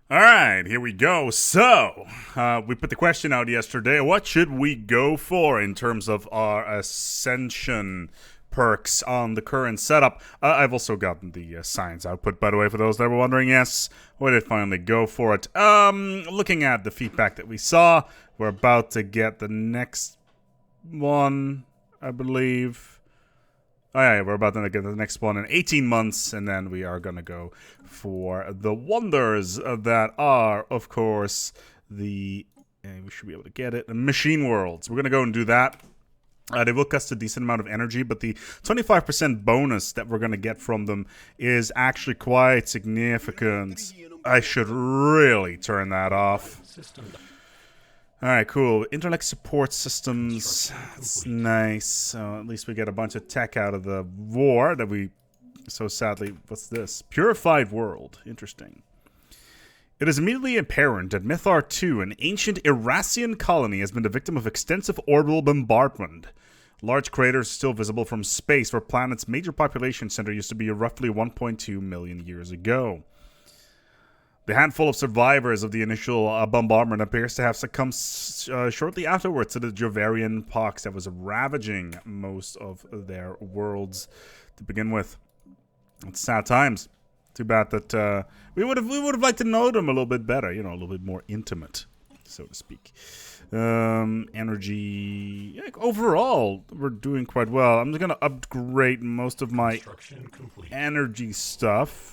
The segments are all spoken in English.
All right, here we go. So, we put the question out yesterday. What should we go for in terms of our Ascension perks on the current setup? I've also gotten the science output, by the way, for those that were wondering. Yes, we did finally go for it. Looking at the feedback that we saw, we're about to get the next one, I believe. Oh, yeah, we're about to get the next one in 18 months, and then we are going to go for the wonders that are, of course, the... we should be able to get it. The machine worlds. We're going to go and do that. They will cost a decent amount of energy, but the 25% bonus that we're going to get from them is actually quite significant. I should really turn that off. Alright, cool. Intellect support systems. That's nice. So at least we get a bunch of tech out of the war that we so sadly... What's this? Purified world. Interesting. It is immediately apparent that Mythar 2, an ancient Irasian colony, has been the victim of extensive orbital bombardment. Large craters still visible from space where planet's major population center used to be roughly 1.2 million years ago. The handful of survivors of the initial bombardment appears to have succumbed shortly afterwards to the Jovarian pox that was ravaging most of their worlds to begin with. It's sad times. Too bad that we would have liked to know them a little bit better, a little bit more intimate, so to speak. Energy, overall, we're doing quite well. I'm just gonna upgrade most of my energy stuff.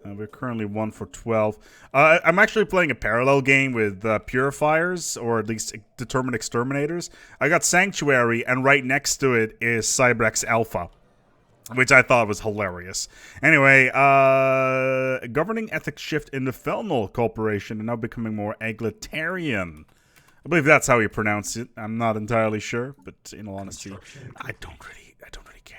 We're currently 1 for 12. I'm actually playing a parallel game with purifiers, or at least determined exterminators. I got Sanctuary, and right next to it is Cybrex Alpha, which I thought was hilarious. Anyway, governing ethics shift in the Felnol Corporation and now becoming more egalitarian. I believe that's how you pronounce it. I'm not entirely sure, but in all honesty, I don't really care.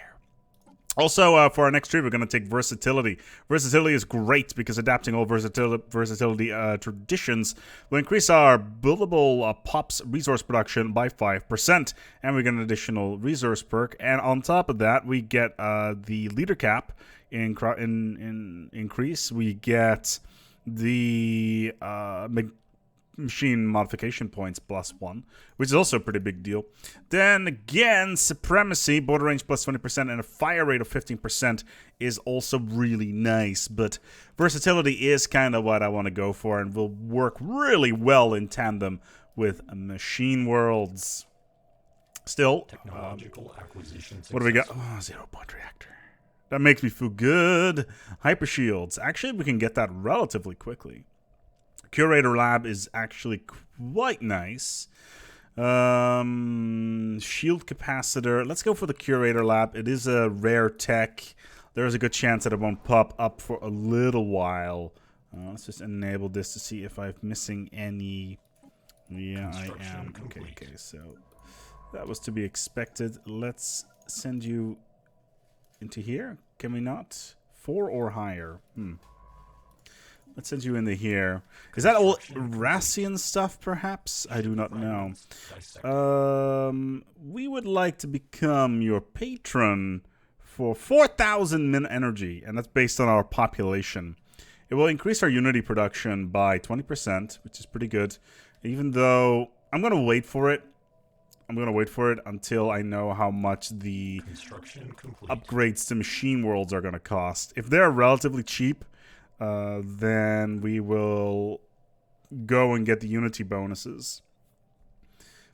Also, for our next tree, we're going to take versatility. Versatility is great because adapting all versatility traditions will increase our buildable POPs resource production by 5%. And we get an additional resource perk. And on top of that, we get the leader cap increase. We get the machine modification points +1, which is also a pretty big deal. Then again, supremacy, border range +20%, and a fire rate of 15% is also really nice. But versatility is kind of what I want to go for, and will work really well in tandem with machine worlds. Still, technological acquisition. What do we got? Oh, 0-point reactor. That makes me feel good. Hyper shields. Actually, we can get that relatively quickly. Curator Lab is actually quite nice. Shield capacitor. Let's go for the Curator Lab. It is a rare tech. There is a good chance that it won't pop up for a little while. Let's just enable this to see if I'm missing any. Yeah, I am. Okay, so that was to be expected. Let's send you into here. Can we not? 4 or higher. Let's send you into here. Is that all Rassian stuff, perhaps? I do not know. We would like to become your patron for 4,000 min energy, and that's based on our population. It will increase our Unity production by 20%, which is pretty good. Even though I'm going to wait for it. I'm going to wait for it until I know how much the upgrades to machine worlds are going to cost. If they're relatively cheap, then we will go and get the Unity bonuses.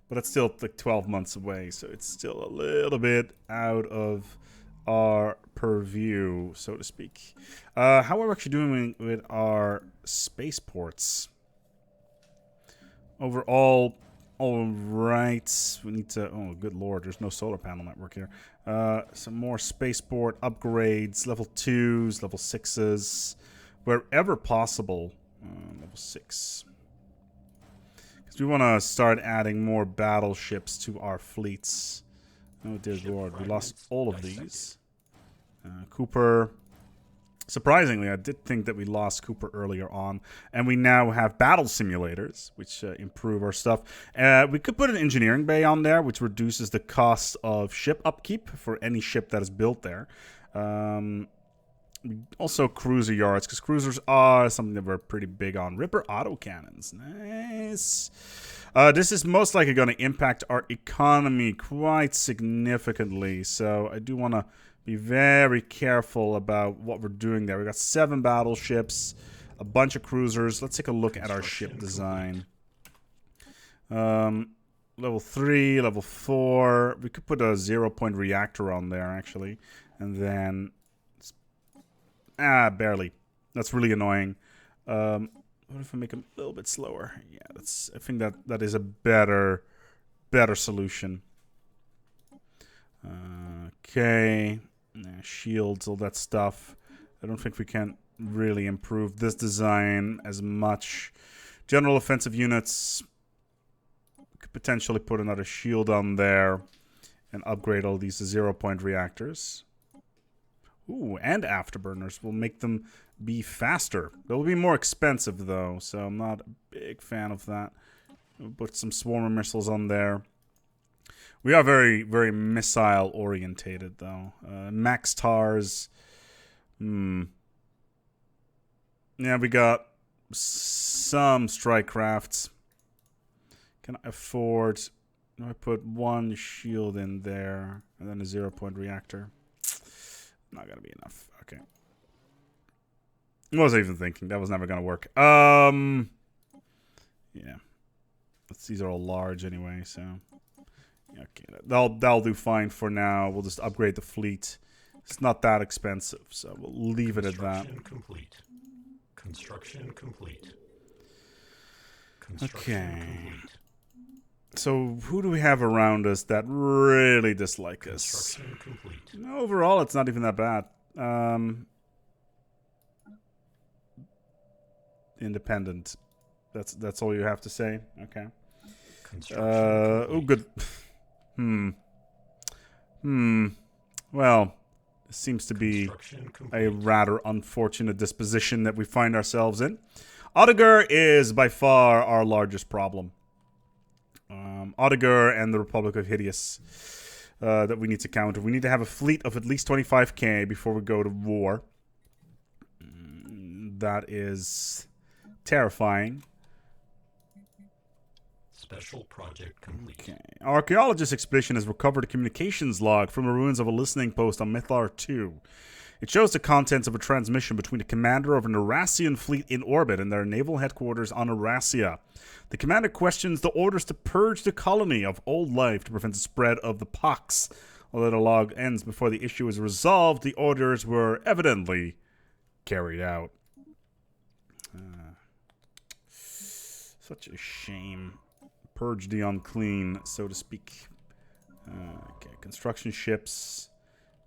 But it's still like 12 months away, so it's still a little bit out of our purview, so to speak. How are we actually doing with our spaceports? Overall, all right. We need to... Oh, good lord, there's no solar panel network here. Some more spaceport upgrades, level 2s, level 6s. Wherever possible, level 6. Because we want to start adding more battleships to our fleets. Oh dear lord, we lost all of these. Cooper. Surprisingly, I did think that we lost Cooper earlier on. And we now have battle simulators, which improve our stuff. We could put an engineering bay on there, which reduces the cost of ship upkeep for any ship that is built there. Also cruiser yards, because cruisers are something that we're pretty big on. Ripper autocannons. Nice. This is most likely going to impact our economy quite significantly. So I do want to be very careful about what we're doing there. We got 7 battleships, a bunch of cruisers. Let's take a look at our ship design. Level 3, level 4. We could put a 0-point reactor on there, actually. And then... barely. That's really annoying. What if I make them a little bit slower? Yeah, I think that is a better solution. Okay. Shields, all that stuff. I don't think we can really improve this design as much. General offensive units. Could potentially put another shield on there and upgrade all these 0-point reactors. Ooh, and afterburners will make them be faster. They'll be more expensive, though, so I'm not a big fan of that. We'll put some swarmer missiles on there. We are very, very missile-orientated, though. Max TARS. Yeah, we got some strike crafts. Can I afford... I put 1 shield in there, and then a 0-point reactor. Not gonna be enough. Okay. I wasn't even thinking. That was never gonna work. Yeah. These are all large anyway, so... Okay, that'll do fine for now. We'll just upgrade the fleet. It's not that expensive, so we'll leave it at that. Construction complete. Okay. So, who do we have around us that really dislike us? Overall, it's not even that bad. Independent. That's all you have to say? Okay. Oh, good. Well, it seems to be a rather unfortunate disposition that we find ourselves in. Odegar is by far our largest problem. Odegar and the Republic of Hideous that we need to counter. We need to have a fleet of at least 25k before we go to war. That is terrifying. Special project complete. Okay. Our archaeologist expedition has recovered a communications log from the ruins of a listening post on Mythlar 2. It shows the contents of a transmission between the commander of an Eurasian fleet in orbit and their naval headquarters on Eurasia. The commander questions the orders to purge the colony of old life to prevent the spread of the pox. Although the log ends before the issue is resolved, the orders were evidently carried out. Such a shame. Purge the unclean, so to speak. Okay, construction ships.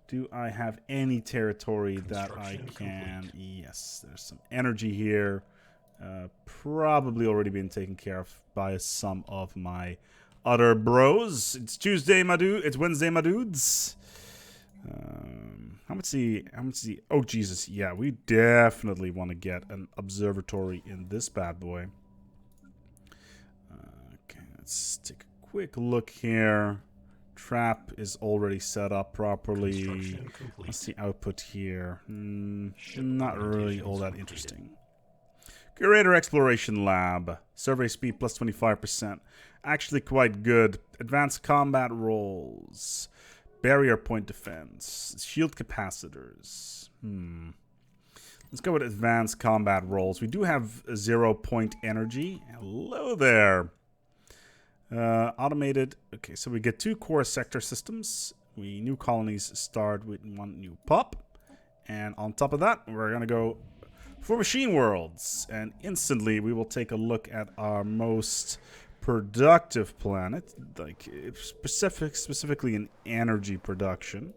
Do I have any territory that I can... Complete. Yes, there's some energy here. Probably already been taken care of by some of my other bros. It's Tuesday, my dude. It's Wednesday, my dudes. How much the... Oh, Jesus. Yeah, we definitely want to get an observatory in this bad boy. Okay, let's take a quick look here. Trap is already set up properly. What's the output here? Not really all that interesting. Curator Exploration Lab. Survey speed plus 25%. Actually quite good. Advanced combat rolls. Barrier point defense. Shield capacitors. Let's go with advanced combat rolls. We do have 0-point energy. Hello there. Automated. Okay, so we get 2 core sector systems. New colonies start with 1 new pop. And on top of that, we're going to go for machine worlds. And instantly, we will take a look at our most productive planet. Like, specifically in energy production.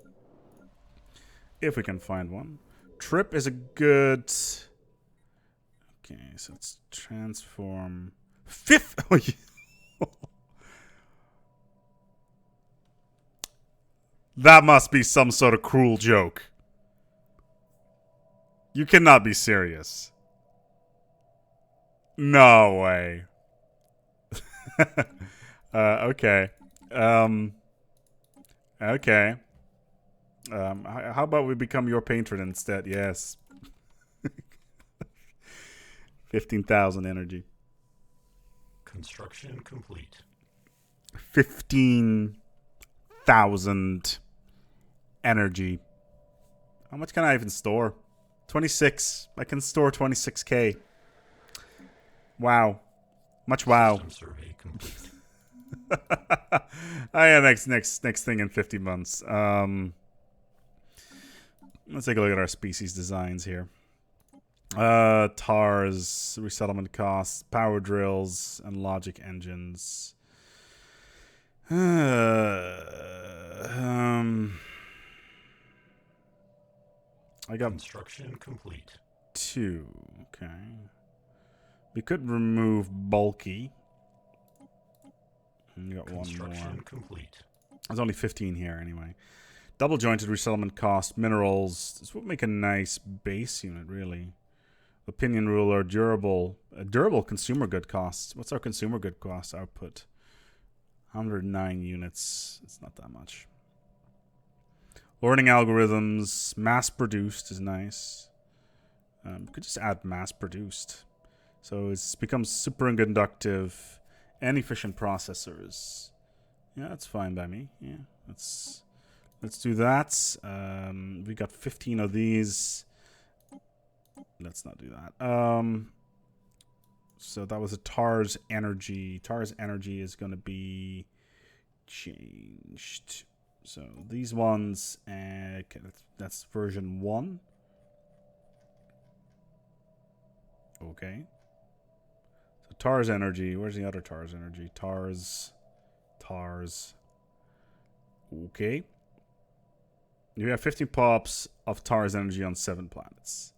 If we can find one. Trip is a good... Okay, so let's transform... Fifth... Oh, yeah. That must be some sort of cruel joke. You cannot be serious. No way. Okay. Okay. How about we become your patron instead? Yes. 15,000 energy. Construction complete. 15,000 energy. How much can I even store? 26. I can store 26k. Wow. Much wow. System survey complete. Oh yeah, next thing in 50 months. Let's take a look at our species designs here. TARS, resettlement costs, power drills, and logic engines. I got Construction complete. 2. Okay. We could remove bulky. And you got one more. Construction complete. There's only 15 here anyway. Double jointed resettlement cost, minerals. This would make a nice base unit, really. Opinion ruler, durable consumer good costs. What's our consumer good cost output? 109 units. It's not that much. Learning algorithms, mass produced is nice. We could just add mass produced. So it becomes super conductive and efficient processors. Yeah, that's fine by me. Yeah, let's do that. We got 15 of these. Let's not do that. So that was a TARS energy. TARS energy is going to be changed. So these ones, okay, that's version 1. Okay. So TARS energy. Where's the other TARS energy? TARS. Okay. You have 15 pops of TARS energy on 7 planets.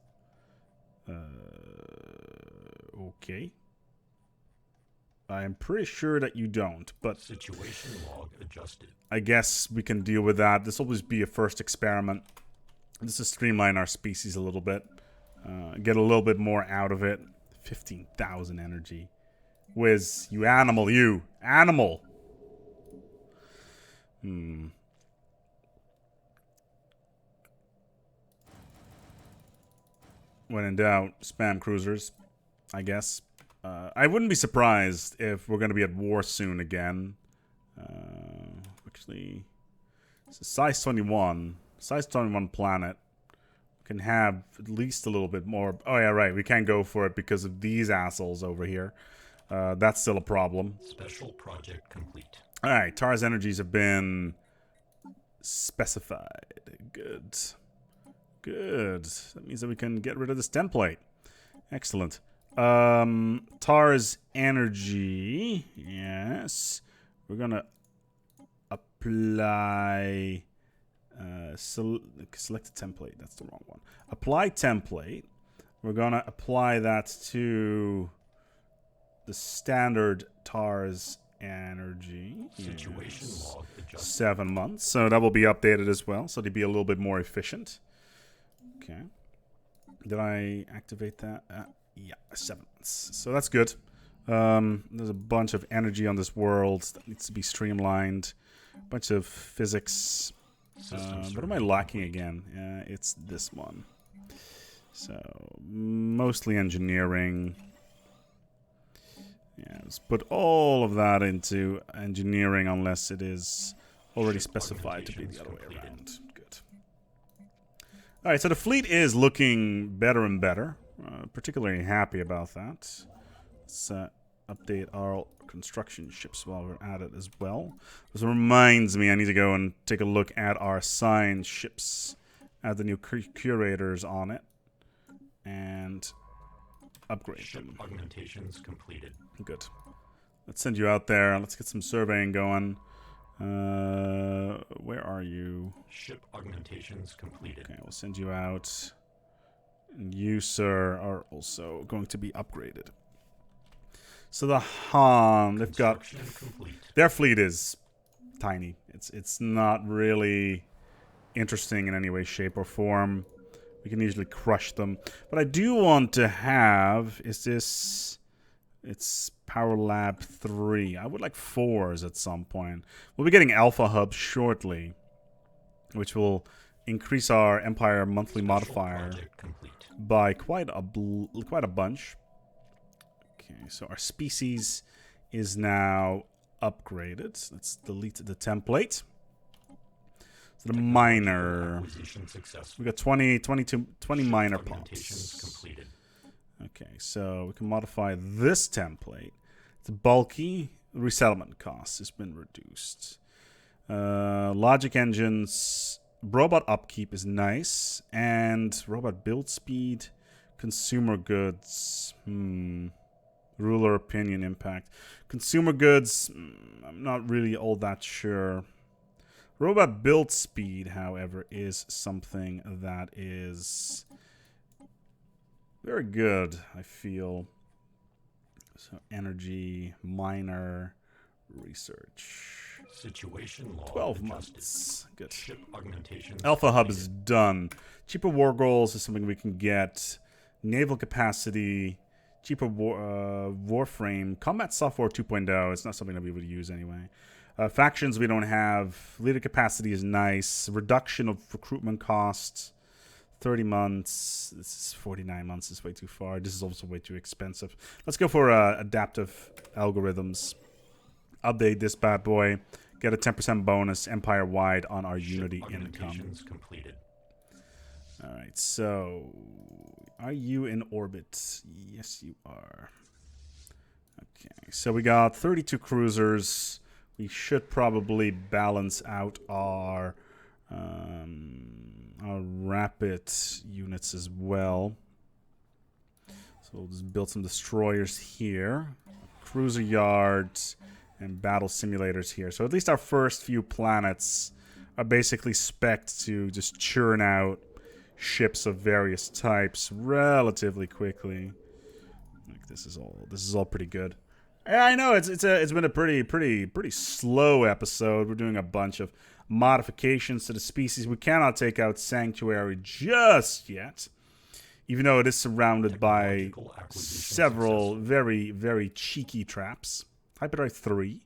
Okay. I am pretty sure that you don't, but Situation log adjusted. I guess we can deal with that. This will always be a first experiment. Just to streamline our species a little bit. Get a little bit more out of it. 15,000 energy. Whiz, you animal, you. Animal! When in doubt, spam cruisers, I guess. I wouldn't be surprised if we're going to be at war soon again. Actually, it's a size 21 planet. Can have at least a little bit more. Oh yeah, right. We can't go for it because of these assholes over here. That's still a problem. Special project complete. All right, TARS energies have been specified. Good. That means that we can get rid of this template. Excellent. TARS energy. Yes. We're gonna apply. Select a template. That's the wrong one. Apply template. We're gonna apply that to the standard TARS energy. Situation log adjusted. 7 months. So that will be updated as well. So to be a little bit more efficient. Okay. Did I activate that? Yeah, 7 months. So that's good. There's a bunch of energy on this world that needs to be streamlined. A bunch of physics. What am I lacking again? It's this one. So, mostly engineering. Yeah, let's put all of that into engineering unless it is already specified to be the other way around. Good. Alright, so the fleet is looking better and better. Particularly happy about that. Let's update our construction ships while we're at it as well. This reminds me I need to go and take a look at our science ships. Add the new curators on it. And upgrade Ship them. augmentations completed. Good. Let's send you out there. Let's get some surveying going. Where are you? Ship augmentations completed. Okay, we'll send you out. And you, sir, are also going to be upgraded. So the Han, they've got... Construction complete. Their fleet is tiny. It's not really interesting in any way, shape, or form. We can easily crush them. But I do want to have... Is this... It's Power Lab 3. I would like 4s at some point. We'll be getting Alpha Hubs shortly, which will increase our Empire monthly Special modifier project complete. by quite a bunch. Okay, so our species is now upgraded. Let's delete the template. So the miner, Acquisition successful. we got 20 miner Augmentations pots. completed. Okay, so we can modify this template. It's bulky. Resettlement cost has been reduced. Logic engines, robot upkeep is nice, and robot build speed, consumer goods. Ruler opinion impact. Consumer goods, I'm not really all that sure. Robot build speed, however, is something that is very good, I feel. So energy, minor, research. Situation log 12 adjusted. months. Good. Ship augmentations Alpha Hub completed. is done. Cheaper war goals is something we can get. Naval capacity, cheaper warframe, combat software 2.0. It's not something that we would use anyway. Factions we don't have. Leader capacity is nice. Reduction of recruitment costs. 30 months. This is 49 months. Is way too far. This is also way too expensive. Let's go for adaptive algorithms. Update this bad boy. Get a 10% bonus empire-wide on our Ship Unity income. augmentations completed. Alright, so are you in orbit? Yes, you are. Okay, so we got 32 cruisers. We should probably balance out our rapid units as well. So we'll just build some destroyers here, cruiser yards, and battle simulators here. So at least our first few planets are basically spec'd to just churn out ships of various types relatively quickly. Like this is all pretty good. Yeah, I know it's been a pretty slow episode. We're doing a bunch of modifications to the species. We cannot take out Sanctuary just yet, even though it is surrounded by Technological acquisition several successful. very cheeky traps. Hyperdrive 3,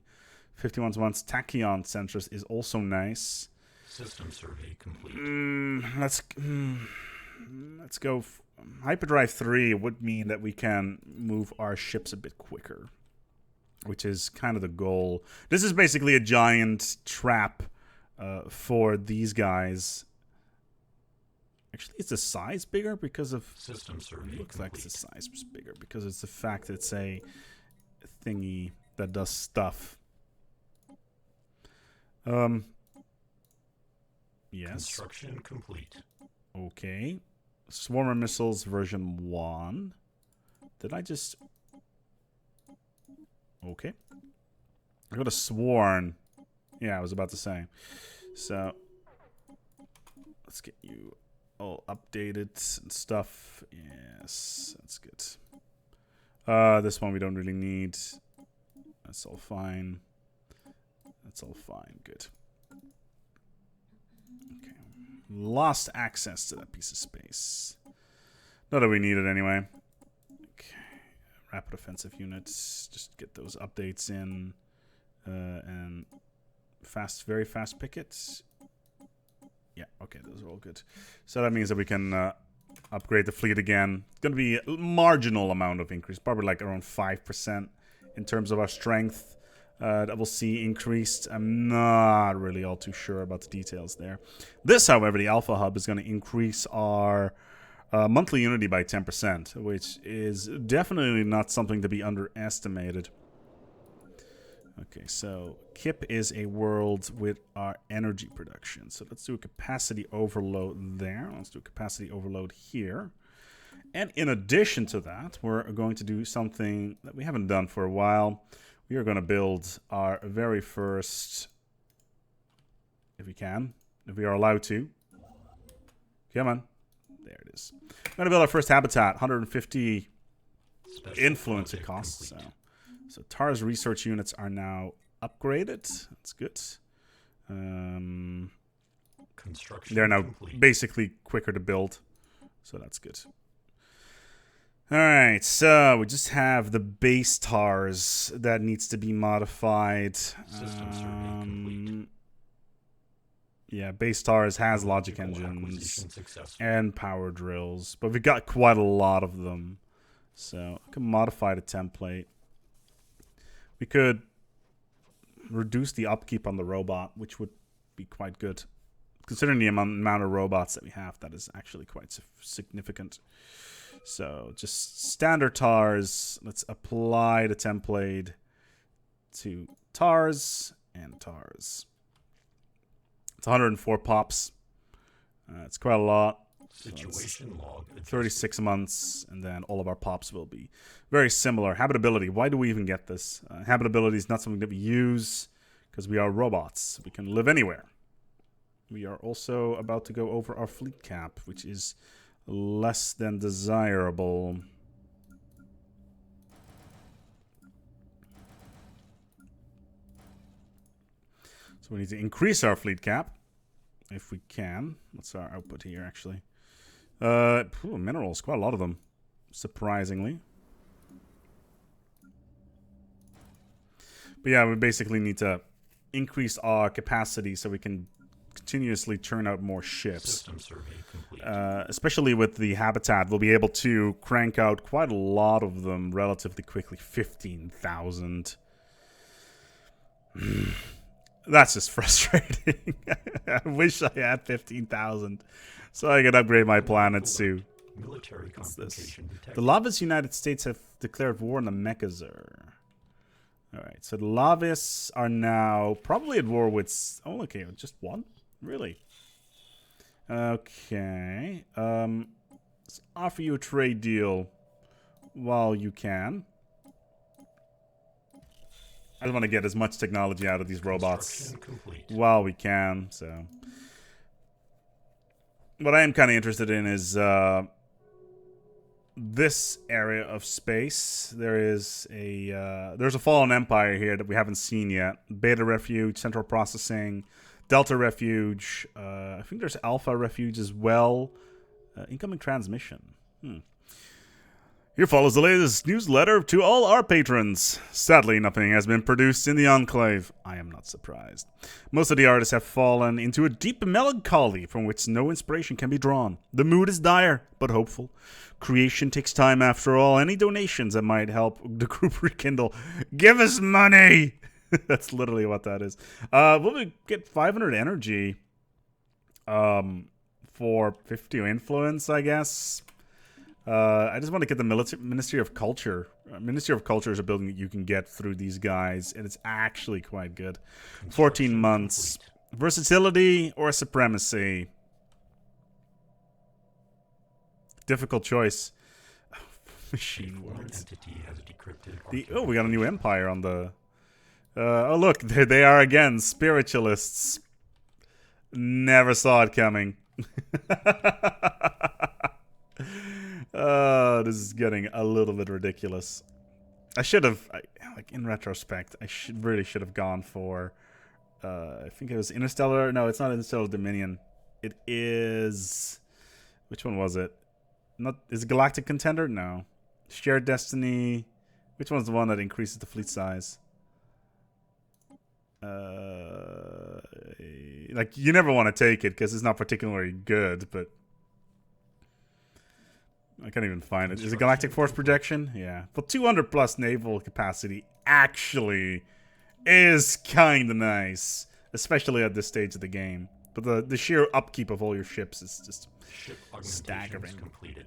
51 months. Tachyon Centrus is also nice. System survey complete. Let's go. Hyperdrive 3 would mean that we can move our ships a bit quicker, which is kind of the goal. This is basically a giant trap for these guys. Actually, is the size bigger because of... System survey Looks like the complete. size was bigger because it's the fact that it's a thingy that does stuff. Yes. Construction complete. Okay. Swarmer missiles version 1. Did I just... Okay. I could have sworn. Yeah, I was about to say. So, let's get you all updated and stuff. Yes, that's good. This one we don't really need. That's all fine. That's all fine. Good. Okay. Lost access to that piece of space. Not that we need it anyway. Okay. Rapid offensive units. Just get those updates in. And very fast pickets. Yeah, okay, those are all good. So that means that we can upgrade the fleet again. It's going to be a marginal amount of increase. Probably like around 5% in terms of our strength. That we'll see increased. I'm not really all too sure about the details there. This, however, the Alpha Hub is going to increase our monthly unity by 10%, which is definitely not something to be underestimated. Okay, so Kip is a world with our energy production. So let's do a capacity overload there. Let's do a capacity overload here. And in addition to that, we're going to do something that we haven't done for a while. We are going to build our very first, if we can, if we are allowed to. Come on. There it is. We're going to build our first habitat, 150 Special influence it project costs. complete. So Tar's research units are now upgraded. That's good. Construction They're now complete. basically quicker to build. So that's good. Alright, so we just have the base TARS that needs to be modified. System survey complete. Yeah, base TARS has logic engines Acquisition successful. and power drills, but we got quite a lot of them. So I can modify the template. We could reduce the upkeep on the robot, which would be quite good. Considering the amount of robots that we have, that is actually quite significant. So just standard TARS. Let's apply the template to TARS and TARS. It's 104 pops. It's quite a lot. Situation log. 36 months, and then all of our pops will be very similar. Habitability. Why do we even get this? Habitability is not something that we use because we are robots. We can live anywhere. We are also about to go over our fleet cap, which is less than desirable. So we need to increase our fleet cap if we can. What's our output here, actually? Minerals, quite a lot of them, surprisingly. But yeah, we basically need to increase our capacity so we can continuously churn out more ships. System survey complete. Especially with the habitat, we'll be able to crank out quite a lot of them relatively quickly. 15,000. That's just frustrating. I wish I had 15,000 so I could upgrade my planets to. Military confrontation detected. The Lavis United States have declared war on the Mechazor. Alright, so the Lavis are now probably at war with... Oh, okay, just one? Really? Okay. Let's offer you a trade deal while you can. I just want to get as much technology out of these robots while we can, so... What I am kind of interested in is this area of space. There's a fallen empire here that we haven't seen yet. Beta Refuge, Central Processing, Delta Refuge. I think there's Alpha Refuge as well. Incoming transmission. Here follows the latest newsletter to all our patrons. Sadly, nothing has been produced in the Enclave. I am not surprised. Most of the artists have fallen into a deep melancholy from which no inspiration can be drawn. The mood is dire, but hopeful. Creation takes time after all. Any donations that might help the group rekindle. Give us money! That's literally what that is. We'll get 500 energy for 50 influence, I guess. I just want to get the Ministry of Culture. Ministry of Culture is a building that you can get through these guys, and it's actually quite good. 14 months. Complete. Versatility or supremacy? Difficult choice. Machine words. Oh, we got a new empire on the... oh, look, there they are again. Spiritualists. Never saw it coming. This is getting a little bit ridiculous. I should have, like in retrospect, I really should have gone for, I think it was Interstellar. No, it's not Interstellar Dominion. It is, which one was it? Is it Galactic Contender? No. Shared Destiny. Which one's the one that increases the fleet size? Like you never want to take it because it's not particularly good, but. I can't even find it. Is it Galactic Force Projection? Yeah. But 200 plus naval capacity actually is kind of nice. Especially at this stage of the game. But the sheer upkeep of all your ships is just staggering. Completed.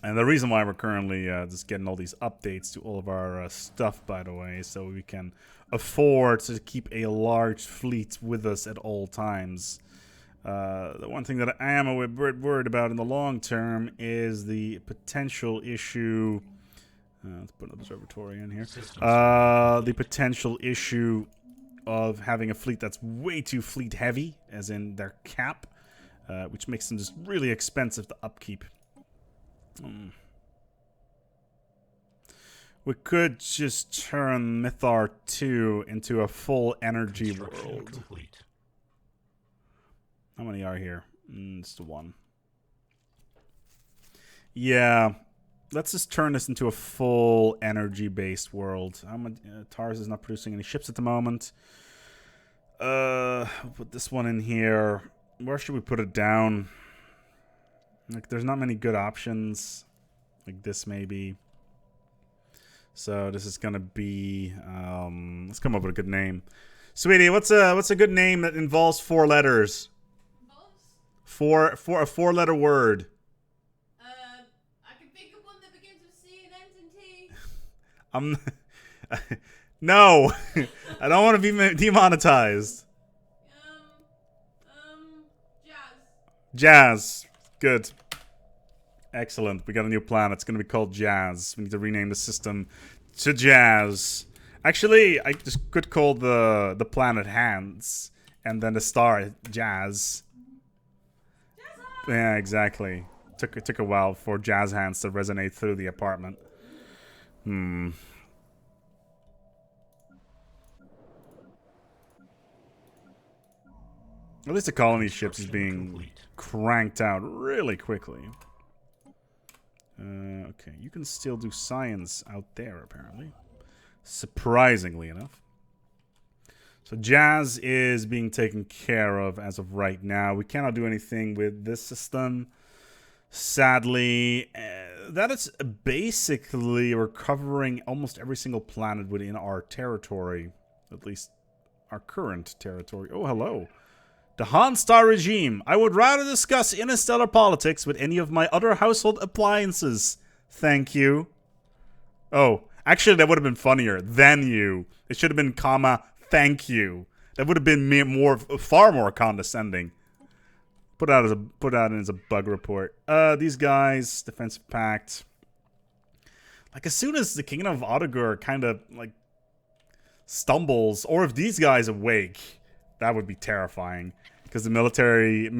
And the reason why we're currently just getting all these updates to all of our stuff, by the way, so we can afford to keep a large fleet with us at all times. The one thing that I am a bit worried about in the long term is the potential issue. Let's put an observatory in here. The potential issue of having a fleet that's way too fleet heavy, as in their cap, which makes them just really expensive to upkeep. We could just turn Mythar 2 into a full energy world. Complete. How many are here? It's the one. Yeah. Let's just turn this into a full energy-based world. TARS is not producing any ships at the moment. Put this one in here. Where should we put it down? Like, there's not many good options. Like this, maybe. So this is gonna be. Let's come up with a good name. Sweetie, what's a good name that involves 4 letters? For a 4-letter word. I can think of one that begins with C and ends in T. No, I don't want to be demonetized. Jazz. Jazz, good, excellent. We got a new planet. It's gonna be called Jazz. We need to rename the system to Jazz. Actually, I just could call the planet Hands, and then the star Jazz. Yeah, exactly. It took a while for Jazz Hands to resonate through the apartment. At least the colony ships is being cranked out really quickly. Okay, you can still do science out there, apparently. Surprisingly enough. So Jazz is being taken care of as of right now. We cannot do anything with this system. Sadly, that is basically recovering almost every single planet within our territory. At least our current territory. Oh, hello. The Han Star regime. I would rather discuss interstellar politics with any of my other household appliances. Thank you. Oh, actually, that would have been funnier. Than you. It should have been comma, thank you. That would have been far more condescending. Put out in as a bug report. These guys, defensive pact. Like, as soon as the Kingdom of Otagur kind of like stumbles, or if these guys awake, that would be terrifying. Because the militant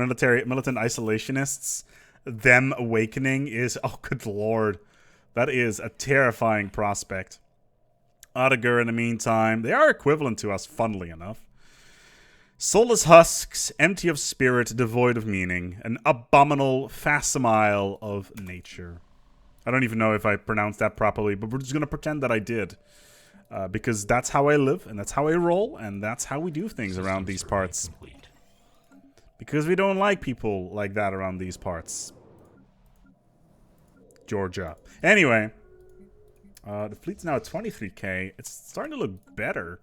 isolationists, them awakening is, oh good lord, that is a terrifying prospect. Otagur, in the meantime, they are equivalent to us, funnily enough. Soulless husks, empty of spirit, devoid of meaning, an abominable facsimile of nature. I don't even know if I pronounced that properly, but we're just going to pretend that I did. Because that's how I live, and that's how I roll, and that's how we do things around these parts. Because we don't like people like that around these parts. Georgia. Anyway. The fleet's now at 23k. It's starting to look better.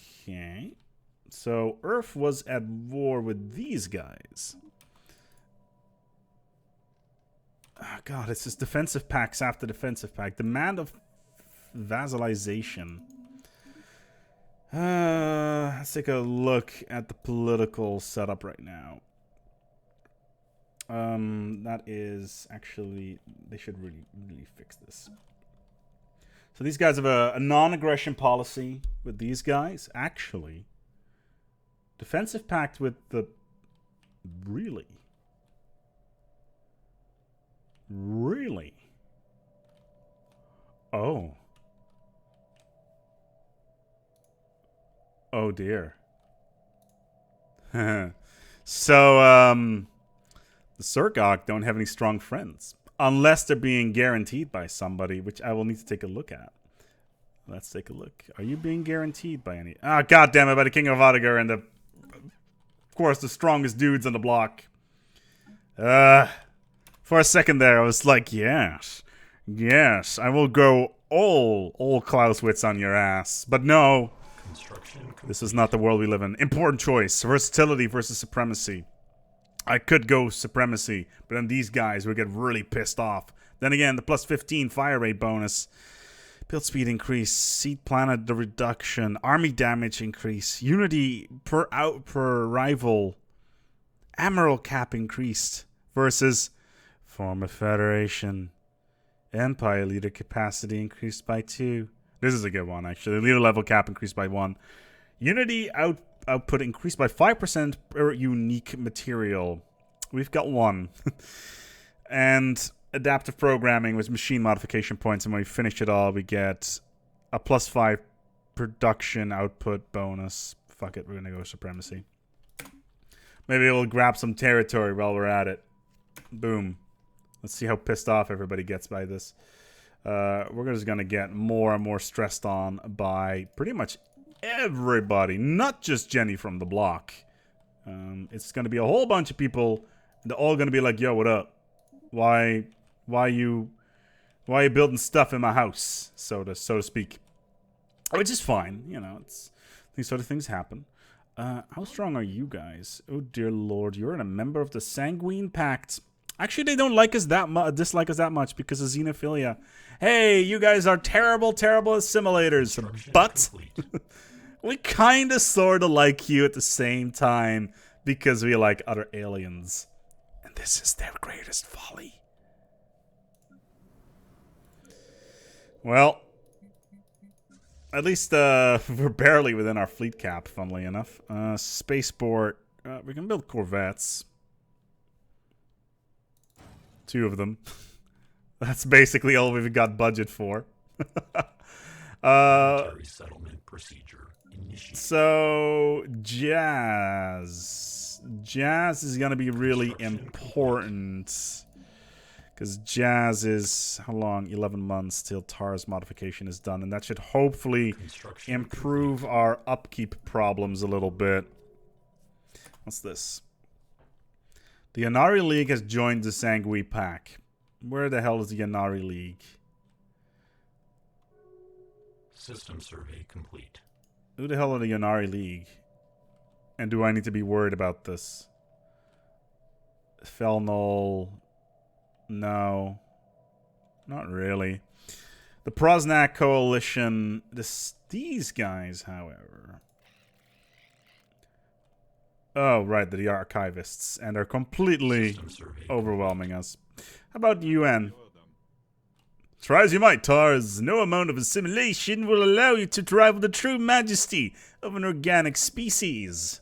Okay. So, Earth was at war with these guys. Oh, God, it's just defensive packs after defensive pack. Demand of vassalization. Let's take a look at the political setup right now. That is actually, they should really fix this. So these guys have a non-aggression policy with these guys. Actually, defensive pact with the, really? Oh. Oh dear. So, the Surgok don't have any strong friends. Unless they're being guaranteed by somebody, which I will need to take a look at. Let's take a look. Are you being guaranteed by any... Ah, goddammit, by the King of Otagur and the... Of course, the strongest dudes on the block. For a second there, I was like, yes. Yes, I will go all Clausewitz on your ass. But no. This is not the world we live in. Important choice. Versatility versus supremacy. I could go supremacy, but then these guys would get really pissed off. Then again, the plus 15 fire rate bonus. Build speed increase. Seed planet the reduction. Army damage increase. Unity per rival. Admiral cap increased. Versus form a federation. Empire leader capacity increased by 2. This is a good one, actually. Leader level cap increased by 1. Unity output increased by 5% per unique material. We've got 1. And adaptive programming with machine modification points. And when we finish it all, we get a plus 5 production output bonus. Fuck it, we're going to go supremacy. Maybe we'll grab some territory while we're at it. Boom. Let's see how pissed off everybody gets by this. we're just gonna get more and more stressed on by pretty much everybody, not just Jenny from the block. It's gonna be a whole bunch of people. They're all gonna be like, "Yo, what up? Why you building stuff in my house?" So to speak, which is fine. You know, these sort of things happen. How strong are you guys? Oh dear lord, you're a member of the Sanguine Pact. Actually, they don't like us that dislike us that much because of xenophilia. Hey, you guys are terrible, terrible assimilators, but we kind of sort of like you at the same time because we like other aliens. And this is their greatest folly. Well, at least we're barely within our fleet cap, funnily enough. Spaceport, we can build corvettes. 2 of them. That's basically all we've got budget for. Military settlement procedure initiated. So, Jazz. Jazz is going to be really important. Because Jazz is, how long? 11 months till TARS modification is done. And that should hopefully improve our upkeep problems a little bit. What's this? The Yanari League has joined the Sanguine Pact. Where the hell is the Yanari League? System survey complete. Who the hell are the Yanari League? And do I need to be worried about this? Felnol. No. Not really. The Prosnak Coalition. These guys, however. Oh, right, the archivists. And are completely overwhelming us. How about UN? Try as you might, Tars, no amount of assimilation will allow you to rival the true majesty of an organic species.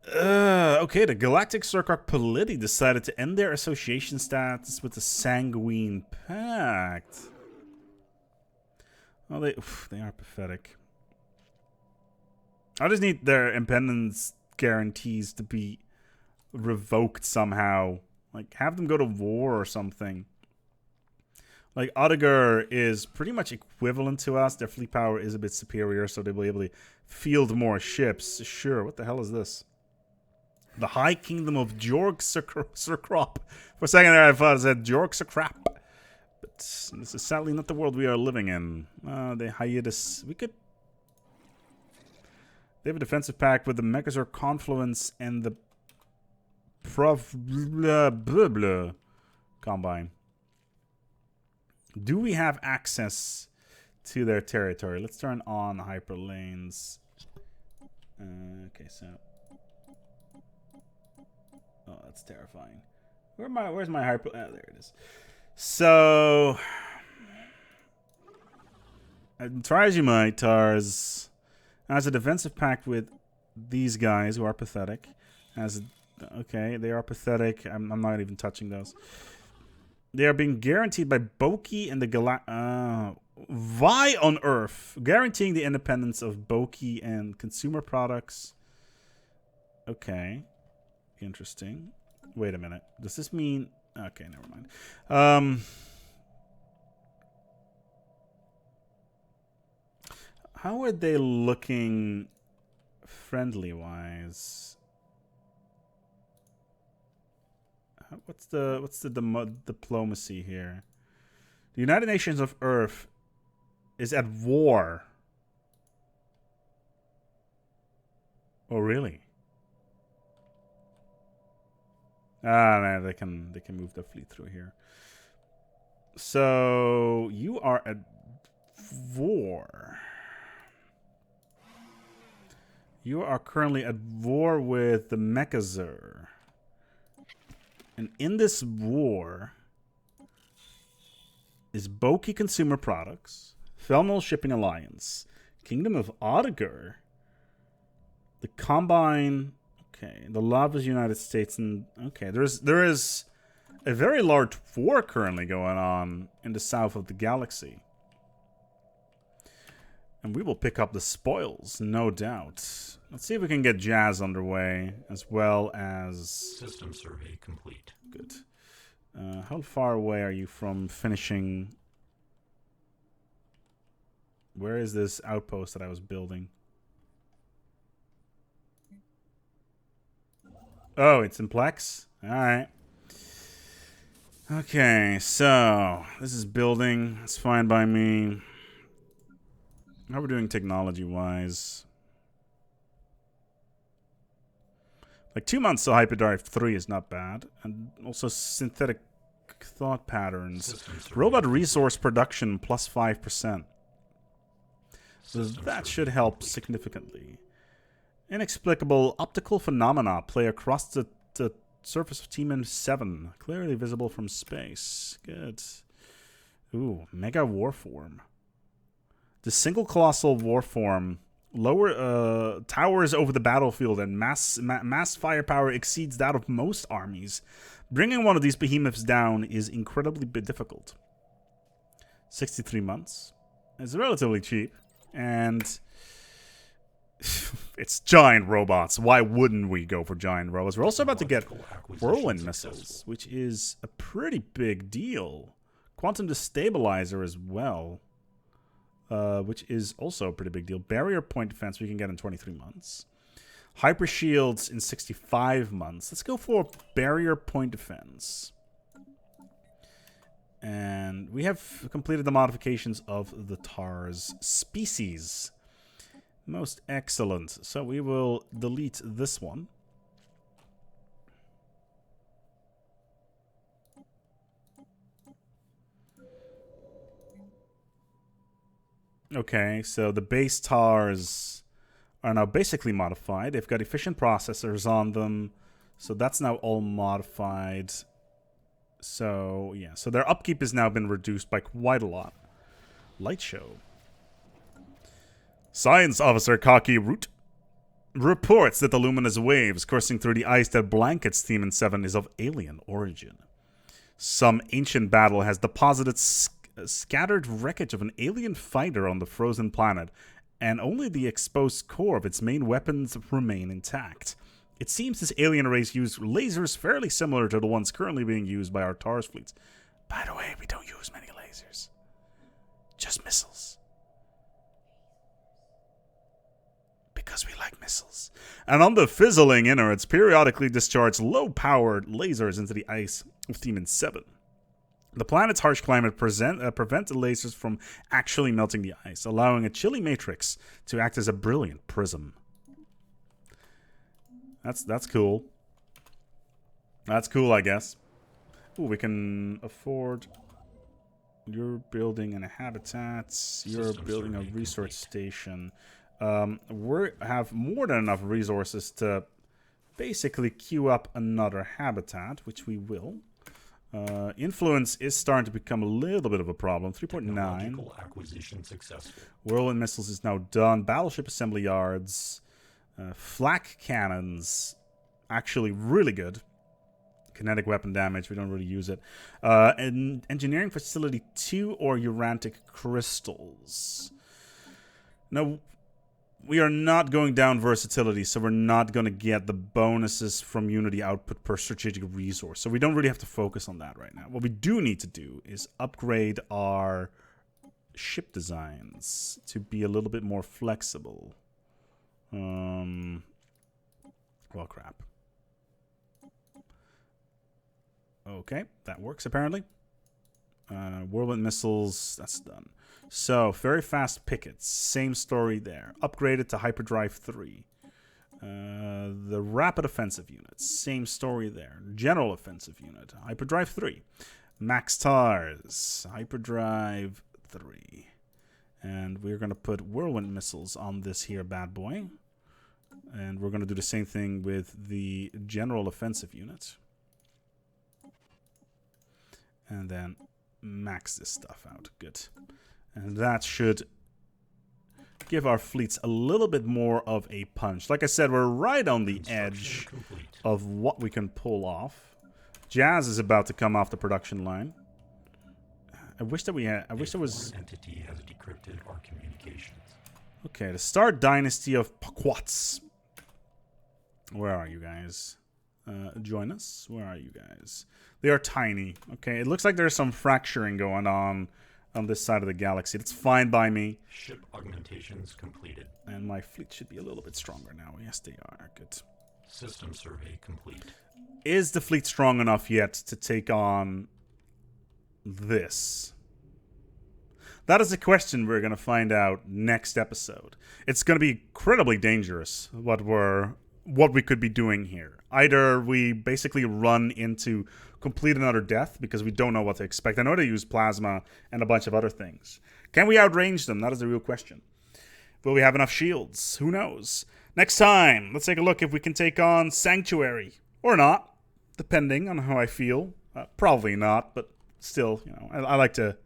Okay, the Galactic Circuit Polity decided to end their association status with the Sanguine Pact. Well, they are pathetic. I just need their independence guarantees to be revoked somehow. Like, have them go to war or something. Like, Odegar is pretty much equivalent to us. Their fleet power is a bit superior, so they'll be able to field more ships. Sure, what the hell is this? The High Kingdom of Jorg Surkrop. For a second there, I thought it said Jorg Surkrap. But this is sadly not the world we are living in. The hiatus. We could... They have a defensive pact with the Megazord Confluence and the Combine. Do we have access to their territory? Let's turn on hyperlanes. Okay, so... Oh, that's terrifying. Where's my hyper... Oh, there it is. So... Try as you might, Tars has a defensive pact with these guys who are pathetic. Okay, they are pathetic. I'm not even touching those. They are being guaranteed by Boki and the why on earth? Guaranteeing the independence of Boki and consumer products. Okay. Interesting. Wait a minute. Does this mean... Okay, never mind. How are they looking friendly-wise? What's the diplomacy here? The United Nations of Earth is at war. Oh, really? Ah, no, they can move the fleet through here. So you are at war. You are currently at war with the Mechazur. And in this war is Boki Consumer Products, Felnol Shipping Alliance, Kingdom of Odegar, the Combine, okay, the Lavas United States, and okay, there is a very large war currently going on in the south of the galaxy. And we will pick up the spoils, no doubt. Let's see if we can get Jazz underway, as well as... System survey complete. Good. How far away are you from finishing? Where is this outpost that I was building? Oh, it's in Plex? Alright. Okay, so this is building. It's fine by me. How are we doing technology-wise? Like 2 months to Hyperdrive 3 is not bad. And also synthetic thought patterns. Robot resource production plus 5%. So that should help significantly. Inexplicable optical phenomena play across the surface of T-7, clearly visible from space. Good. Ooh, Mega Warform. The single colossal warform towers over the battlefield and mass firepower exceeds that of most armies. Bringing one of these behemoths down is incredibly difficult. 63 months. It's relatively cheap. And it's giant robots. Why wouldn't we go for giant robots? We're also about to get whirlwind missiles, which is a pretty big deal. Quantum destabilizer as well, which is also a pretty big deal. Barrier point defense we can get in 23 months. Hyper shields in 65 months. Let's go for barrier point defense. And we have completed the modifications of the TARS species. Most excellent. So we will delete this one. Okay, so the base TARS are now basically modified. They've got efficient processors on them. So that's now all modified. So, yeah. So their upkeep has now been reduced by quite a lot. Light show. Science Officer Kaki Root reports that the luminous waves coursing through the ice that blankets T-7 is of alien origin. Some ancient battle has deposited scattered wreckage of an alien fighter on the frozen planet, and only the exposed core of its main weapons remain intact. It seems this alien race used lasers fairly similar to the ones currently being used by our TARS fleets. By the way, we don't use many lasers. Just missiles. Because we like missiles. And on the fizzling innards, periodically discharge low-powered lasers into the ice of T-7. The planet's harsh climate prevents the lasers from actually melting the ice, allowing a chilly matrix to act as a brilliant prism. That's cool. That's cool, I guess. Ooh, we can afford... You're building an habitat. You're building a research station. We have more than enough resources to basically queue up another habitat, which we will. Influence is starting to become a little bit of a problem. 3.9. Acquisition successful. Whirlwind missiles is now done. Battleship assembly yards. Flak cannons. Actually really good. Kinetic weapon damage. We don't really use it. And engineering facility 2 or urantic crystals. Now, we are not going down versatility, so we're not going to get the bonuses from Unity output per strategic resource. So we don't really have to focus on that right now. What we do need to do is upgrade our ship designs to be a little bit more flexible. Well, crap. Okay, that works apparently. Whirlwind missiles, that's done. So, very fast pickets, same story there. Upgraded to Hyperdrive 3. The rapid offensive unit, same story there. General offensive unit, Hyperdrive 3. Max TARS, Hyperdrive 3. And we're going to put whirlwind missiles on this here bad boy. And we're going to do the same thing with the general offensive unit. And then max this stuff out. Good. And that should give our fleets a little bit more of a punch. Like I said, we're right on the edge of what we can pull off. Jazz is about to come off the production line. I wish that we had. I wish there was. Entity has decrypted our communications. Okay, the Star Dynasty of Paquats. Where are you guys? join us. Where are you guys? They are tiny. Okay, it looks like there's some fracturing going on this side of the galaxy. That's fine by me. Ship augmentations completed. And my fleet should be a little bit stronger now. Yes, they are. Good. System survey complete. Is the fleet strong enough yet to take on this? That is a question we're going to find out next episode. It's going to be incredibly dangerous what we could be doing here. Either we basically run into complete and utter death because we don't know what to expect. I know they use plasma and a bunch of other things. Can we outrange them? That is the real question. Will we have enough shields? Who knows? Next time, let's take a look if we can take on Sanctuary. Or not, depending on how I feel. Probably not, but still, I like to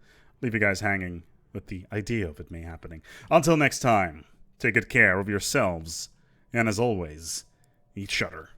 leave you guys hanging with the idea of it may happening. Until next time, take good care of yourselves, and as always, eat Shudder.